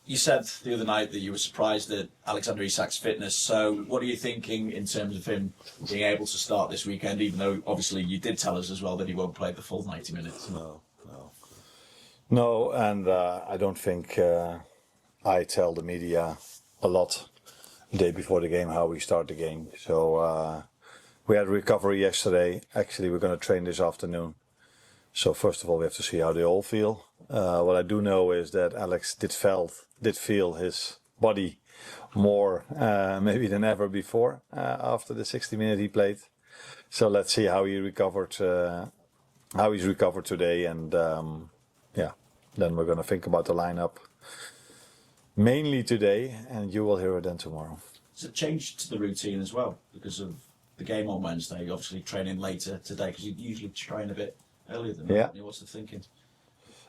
You said the other night that you were surprised at Alexander Isak's fitness. So what are you thinking in terms of him being able to start this weekend, even though obviously you did tell us as well that he won't play the full 90 minutes? No, and I don't think I tell the media a lot the day before the game how we start the game. So we had recovery yesterday. Actually, we're going to train this afternoon. So first of all, we have to see how they all feel. What I do know is that Alex did feel his body more maybe than ever before after the 60 minutes he played. So let's see how he recovered, how he's recovered today, and then we're going to think about the lineup mainly today, and you will hear it then tomorrow. It's a change to the routine as well because of the game on Wednesday. Obviously training later today because you usually train a bit earlier than that. What's the thinking?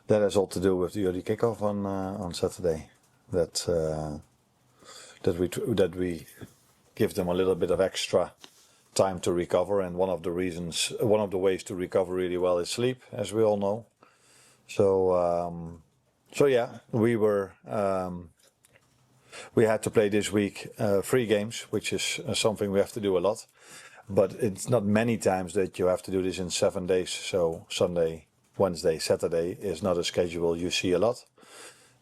That has all to do with the early kickoff on Saturday. That we give them a little bit of extra time to recover, and one of the ways to recover really well is sleep, as we all know. So we had to play this week 3 games, which is something we have to do a lot. But it's not many times that you have to do this in 7 days. So Sunday, Wednesday, Saturday is not a schedule you see a lot.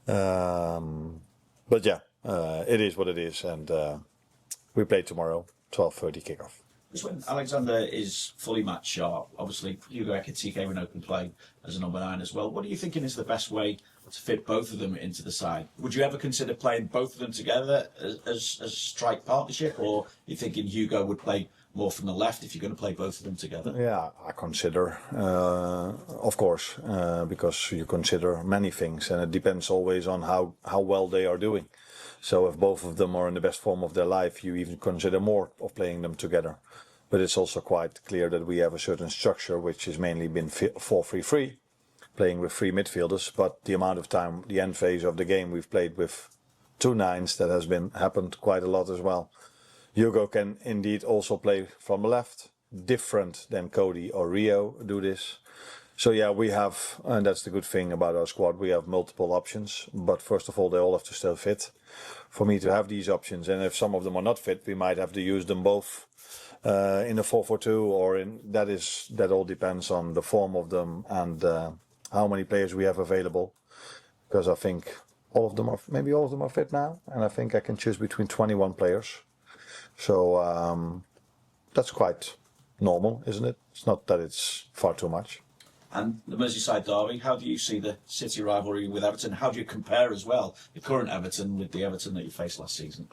But it is what it is, and we play tomorrow, 12:30 kickoff. Because when Alexander is fully match sharp, obviously Hugo Ekitike came in open play as a number 9 as well. What are you thinking is the best way to fit both of them into the side? Would you ever consider playing both of them together as a strike partnership, or are you thinking Hugo would play more from the left if you're going to play both of them together? Yeah, I consider, of course, because you consider many things, and it depends always on how well they are doing. So if both of them are in the best form of their life, you even consider more of playing them together. But it's also quite clear that we have a certain structure which has mainly been 4-3-3, playing with 3 midfielders. But the amount of time, the end phase of the game, we've played with 2 9s. That has happened quite a lot as well. Hugo can indeed also play from the left, different than Cody or Rio do this. So we have, and that's the good thing about our squad, we have multiple options. But first of all, they all have to still fit for me to have these options. And if some of them are not fit, we might have to use them both in a 4-4-2, or that all depends on the form of them and how many players we have available. Because I think all of them are fit now, and I think I can choose between 21 players. So that's quite normal, isn't it? It's not that it's far too much. And the Merseyside Derby, how do you see the City rivalry with Everton? How do you compare as well the current Everton with the Everton that you faced last season?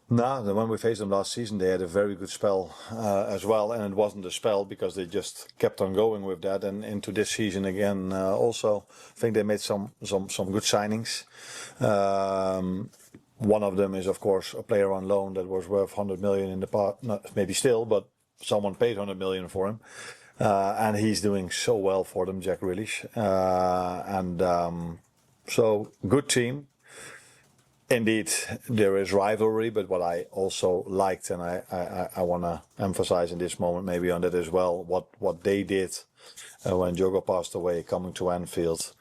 No, when we faced them last season, they had a very good spell as well, and it wasn't a spell because they just kept on going with that. And into this season again, also, I think they made some good signings. One of them is, of course, a player on loan that was worth 100 million in the past, not maybe still, but someone paid 100 million for him. And he's doing so well for them, Jack Grealish. So, good team. Indeed, there is rivalry, but what I also liked, and I want to emphasize in this moment maybe on that as well, what they did when Diogo passed away, coming to Anfield,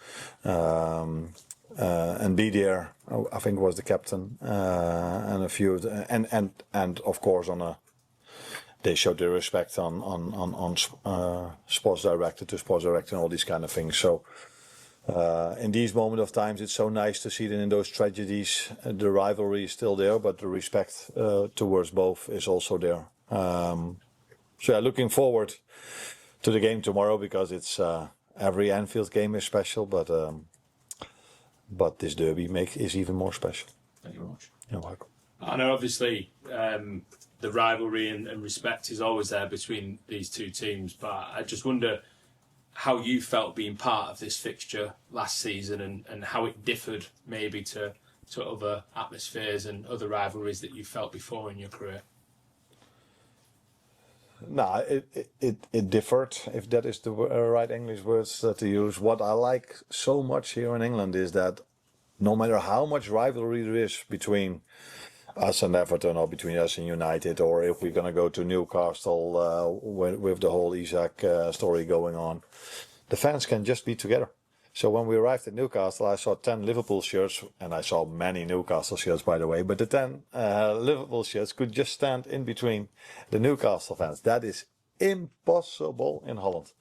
and be there. I think was the captain, and a few, and of course they showed their respect on sports director to sports director and all these kind of things. So. In these moments of times, it's so nice to see that in those tragedies, the rivalry is still there, but the respect towards both is also there. Looking forward to the game tomorrow, because it's every Anfield game is special, but this derby is even more special. Thank you very much. You're welcome. I know, obviously, the rivalry and respect is always there between these two teams, but I just wonder how you felt being part of this fixture last season, and how it differed maybe to other atmospheres and other rivalries that you felt before in your career. No, it differed, if that is the right English words to use. What I like so much here in England is that no matter how much rivalry there is between us and Everton, or between us and United, or if we're going to go to Newcastle with the whole Isak story going on, the fans can just be together. So when we arrived at Newcastle, I saw 10 Liverpool shirts, and I saw many Newcastle shirts, by the way, but the 10 Liverpool shirts could just stand in between the Newcastle fans. That is impossible in Holland.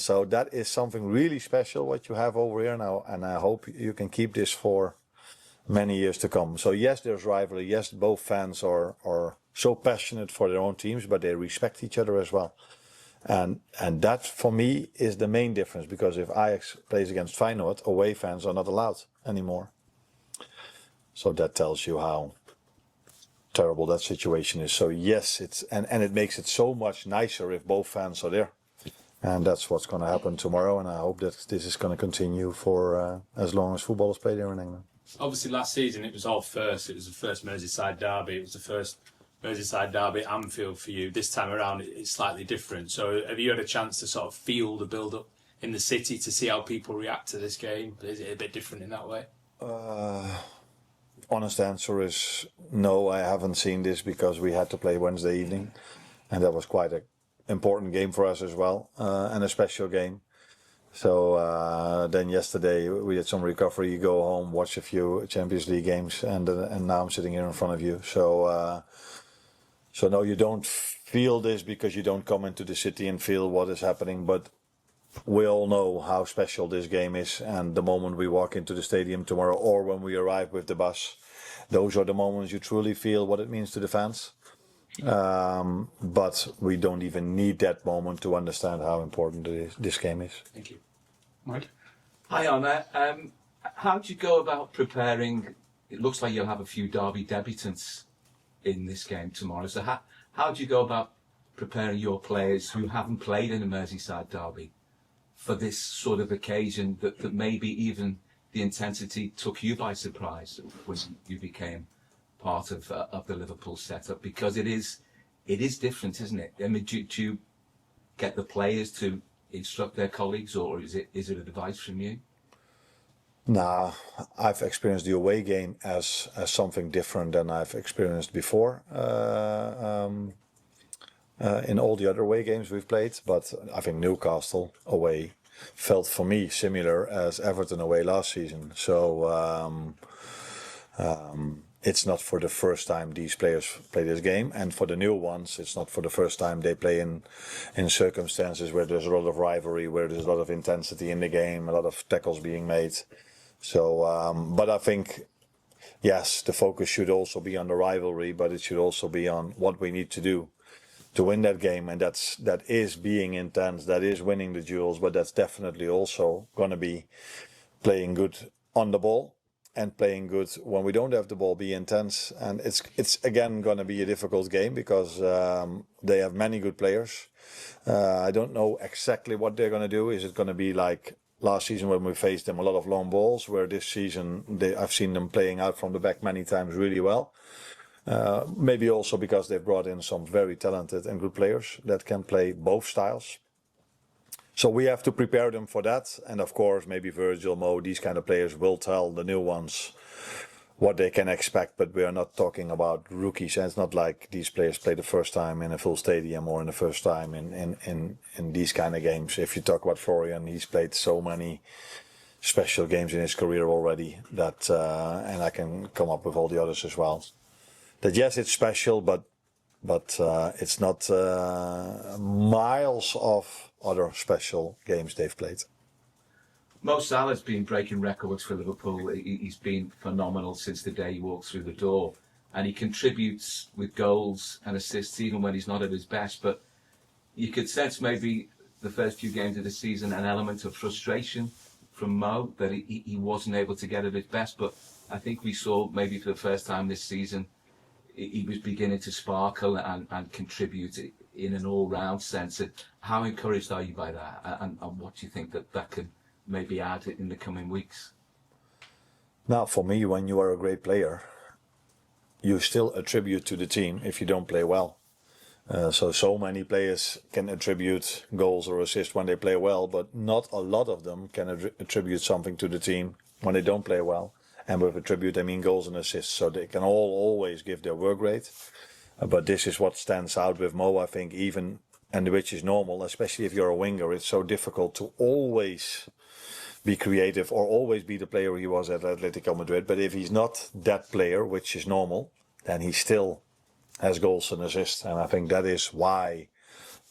So that is something really special what you have over here now, and I hope you can keep this for many years to come. So yes, there's rivalry. Yes, both fans are so passionate for their own teams, but they respect each other as well. And that for me is the main difference, because if Ajax plays against Feyenoord, away fans are not allowed anymore. So that tells you how terrible that situation is. So yes, and it makes it so much nicer if both fans are there. And that's what's going to happen tomorrow, and I hope that this is going to continue for as long as football is played here in England. Obviously, last season it was all first. It was the first Merseyside Derby. It was the first Merseyside Derby at Anfield for you. This time around, it's slightly different. So, have you had a chance to sort of feel the build-up in the city to see how people react to this game? Is it a bit different in that way? Honest answer is no. I haven't seen this because we had to play Wednesday evening, and that was quite an important game for us as well, and a special game. So then yesterday we had some recovery. You go home, watch a few Champions League games, and now I'm sitting here in front of you. So no, you don't feel this because you don't come into the city and feel what is happening. But we all know how special this game is, and the moment we walk into the stadium tomorrow, or when we arrive with the bus, those are the moments you truly feel what it means to the fans. But we don't even need that moment to understand how important this game is. Thank you. Mike? Hi, Arne. How do you go about preparing? It looks like you'll have a few Derby debutants in this game tomorrow. So how do you go about preparing your players who haven't played in a Merseyside Derby for this sort of occasion that maybe even the intensity took you by surprise when you became part of the Liverpool setup? Because it is different, isn't it? I mean, do you get the players to instruct their colleagues, or is it advice from you? Nah, I've experienced the away game as something different than I've experienced before in all the other away games we've played. But I think Newcastle away felt for me similar as Everton away last season. So it's not for the first time these players play this game, and for the new ones, it's not for the first time they play in circumstances where there's a lot of rivalry, where there's a lot of intensity in the game, a lot of tackles being made. So, but I think, yes, the focus should also be on the rivalry, but it should also be on what we need to do to win that game, and that is being intense, that is winning the duels, but that's definitely also going to be playing good on the ball and playing good when we don't have the ball, be intense. And it's again going to be a difficult game because they have many good players. I don't know exactly what they're going to do. Is it going to be like last season when we faced them, a lot of long balls, where this season I've seen them playing out from the back many times really well. Maybe also because they've brought in some very talented and good players that can play both styles. So we have to prepare them for that. And of course, maybe Virgil, Mo, these kind of players will tell the new ones what they can expect. But we are not talking about rookies. And it's not like these players play the first time in a full stadium or in the first time in these kind of games. If you talk about Florian, he's played so many special games in his career already that, and I can come up with all the others as well. That yes, it's special, but it's not miles of other special games they've played. Mo Salah's been breaking records for Liverpool. He's been phenomenal since the day he walked through the door, and he contributes with goals and assists even when he's not at his best. But you could sense maybe the first few games of the season an element of frustration from Mo that he wasn't able to get at his best. But I think we saw maybe for the first time this season he was beginning to sparkle and contribute in an all-round sense. How encouraged are you by that, and what do you think that could maybe add in the coming weeks? Now, for me, when you are a great player, you still attribute to the team if you don't play well. So many players can attribute goals or assists when they play well, but not a lot of them can attribute something to the team when they don't play well. And with attribute, I mean goals and assists. So they can all always give their work rate. But this is what stands out with Mo, I think, even, and which is normal, especially if you're a winger. It's so difficult to always be creative or always be the player he was at Atletico Madrid. But if he's not that player, which is normal, then he still has goals and assists. And I think that is why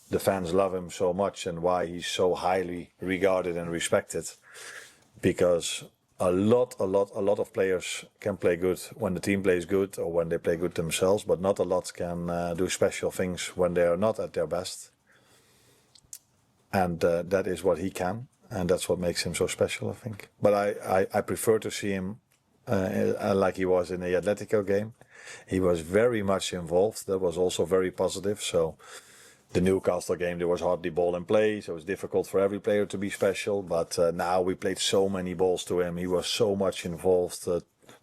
the fans love him so much and why he's so highly regarded and respected. Because a lot of players can play good when the team plays good or when they play good themselves, but not a lot can do special things when they are not at their best. And that is what he can, and that's what makes him so special, I think. But I prefer to see him like he was in the Atletico game. He was very much involved. That was also very positive. So the Newcastle game, there was hardly ball in play, so it was difficult for every player to be special. But now we played so many balls to him. He was so much involved,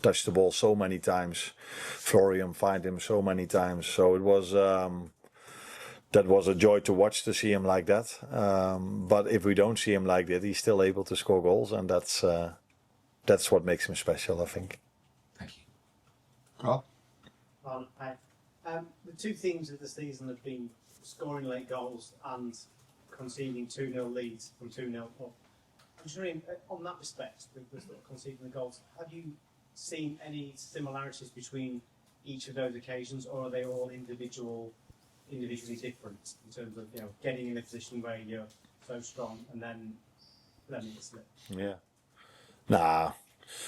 touched the ball so many times. Florian find him so many times. So it was that was a joy to watch, to see him like that. But if we don't see him like that, he's still able to score goals, and that's what makes him special, I think. Thank you. Carl? Hi. The two themes of the season have been scoring late goals and conceding 2-0 leads from 2-0 up. I'm just wondering, on that respect, with sort of conceding the goals, have you seen any similarities between each of those occasions, or are they all individually different in terms of, you know, getting in a position where you're so strong and then letting it slip? Yeah. Nah.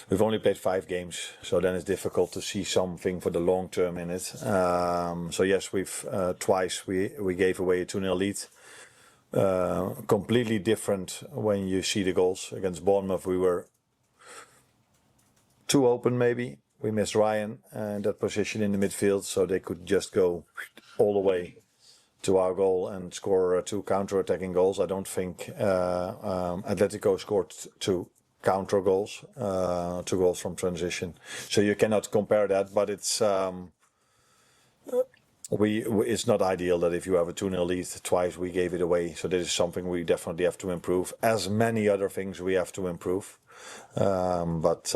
We've only played 5 games, so then it's difficult to see something for the long term in it. So yes, we've twice we gave away a 2-0 lead. Completely different when you see the goals. Against Bournemouth, we were too open maybe. We missed Ryan in that position in the midfield, so they could just go all the way to our goal and score 2 counter-attacking goals. I don't think Atletico scored 2 counter goals, 2 goals from transition. So you cannot compare that, but it's it's not ideal that if you have a 2-0 lead twice we gave it away. So this is something we definitely have to improve. As many other things we have to improve. But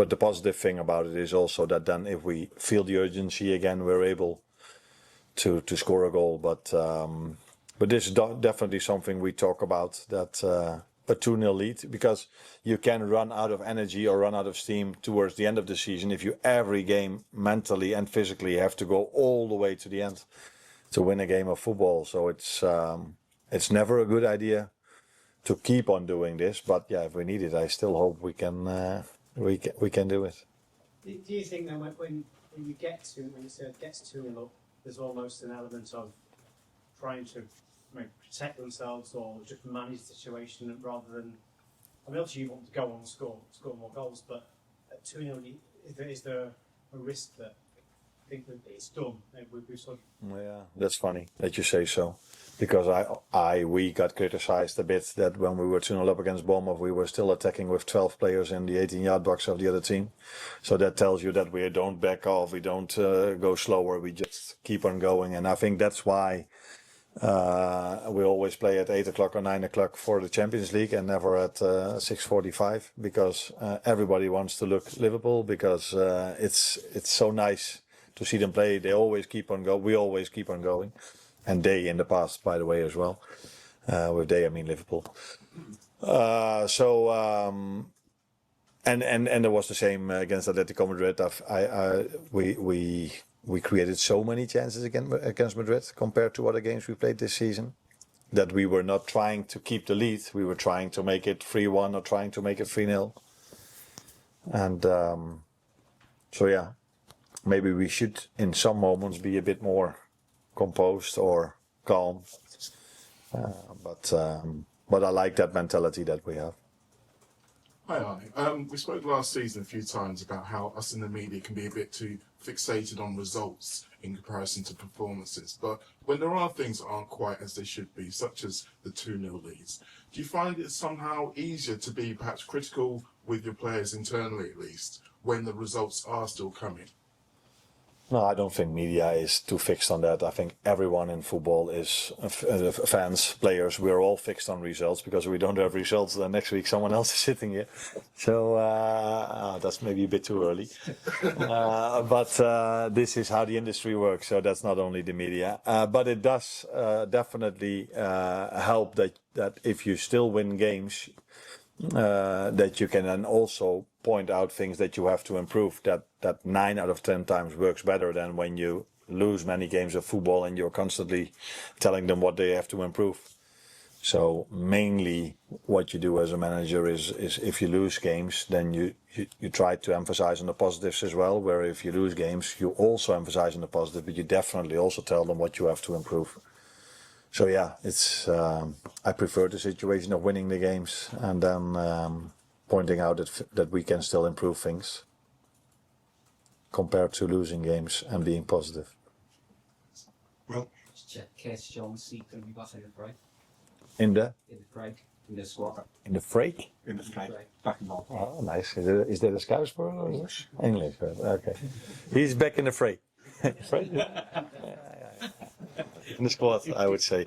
the positive thing about it is also that then if we feel the urgency again, we're able to score a goal. But this is definitely something we talk about, that a 2-0 lead, because you can run out of energy or run out of steam towards the end of the season if you every game mentally and physically have to go all the way to the end to win a game of football. So it's never a good idea to keep on doing this, but yeah, if we need it, I still hope we can do it. Do you think that when you get to, when you say it gets to and up, there's almost an element of trying to protect themselves or just manage the situation rather than, I mean, obviously you want to go on and score more goals, but at 2-0, is there a risk that I think that it's done? We've sort of... Yeah, that's funny that you say so, because we got criticised a bit that when we were 2-0 up against Bournemouth, we were still attacking with 12 players in the 18-yard box of the other team. So that tells you that we don't back off, we don't go slower, we just keep on going. And I think that's why we always play at 8 o'clock or 9 o'clock for the Champions League and never at 6:45, because everybody wants to look Liverpool, because it's so nice to see them play. They always keep on going. We always keep on going, and they in the past, by the way, as well. With they, I mean Liverpool. And there was the same against Atletico Madrid. We created so many chances against Madrid compared to other games we played this season, that we were not trying to keep the lead. We were trying to make it 3-1 or trying to make it 3-0. And so yeah, maybe we should in some moments be a bit more composed or calm. But I like that mentality that we have. Hi Arne. We spoke last season a few times about how us in the media can be a bit too fixated on results in comparison to performances. But when there are things that aren't quite as they should be, such as the 2-0 leads, do you find it somehow easier to be perhaps critical with your players internally, at least, when the results are still coming? No, I don't think media is too fixed on that. I think everyone in football is, fans, players, we're all fixed on results, because we don't have results, then next week someone else is sitting here. So that's maybe a bit too early. But this is how the industry works, so that's not only the media. But it does definitely help that if you still win games, that you can then also point out things that you have to improve. That 9 out of 10 times works better than when you lose many games of football and you're constantly telling them what they have to improve. So mainly what you do as a manager is if you lose games, then you try to emphasize on the positives as well, where if you lose games, you also emphasize on the positive, but you definitely also tell them what you have to improve. So yeah, it's I prefer the situation of winning the games and then pointing out that we can still improve things compared to losing games and being positive. Well, Kees Jones seat when we got in the break. In the Break, in the squad. in the break. In the Break. back and ball. Oh, nice. Is that a Scouse word or English? English. Okay. He's back in the fray. Fray? In the squad, I would say.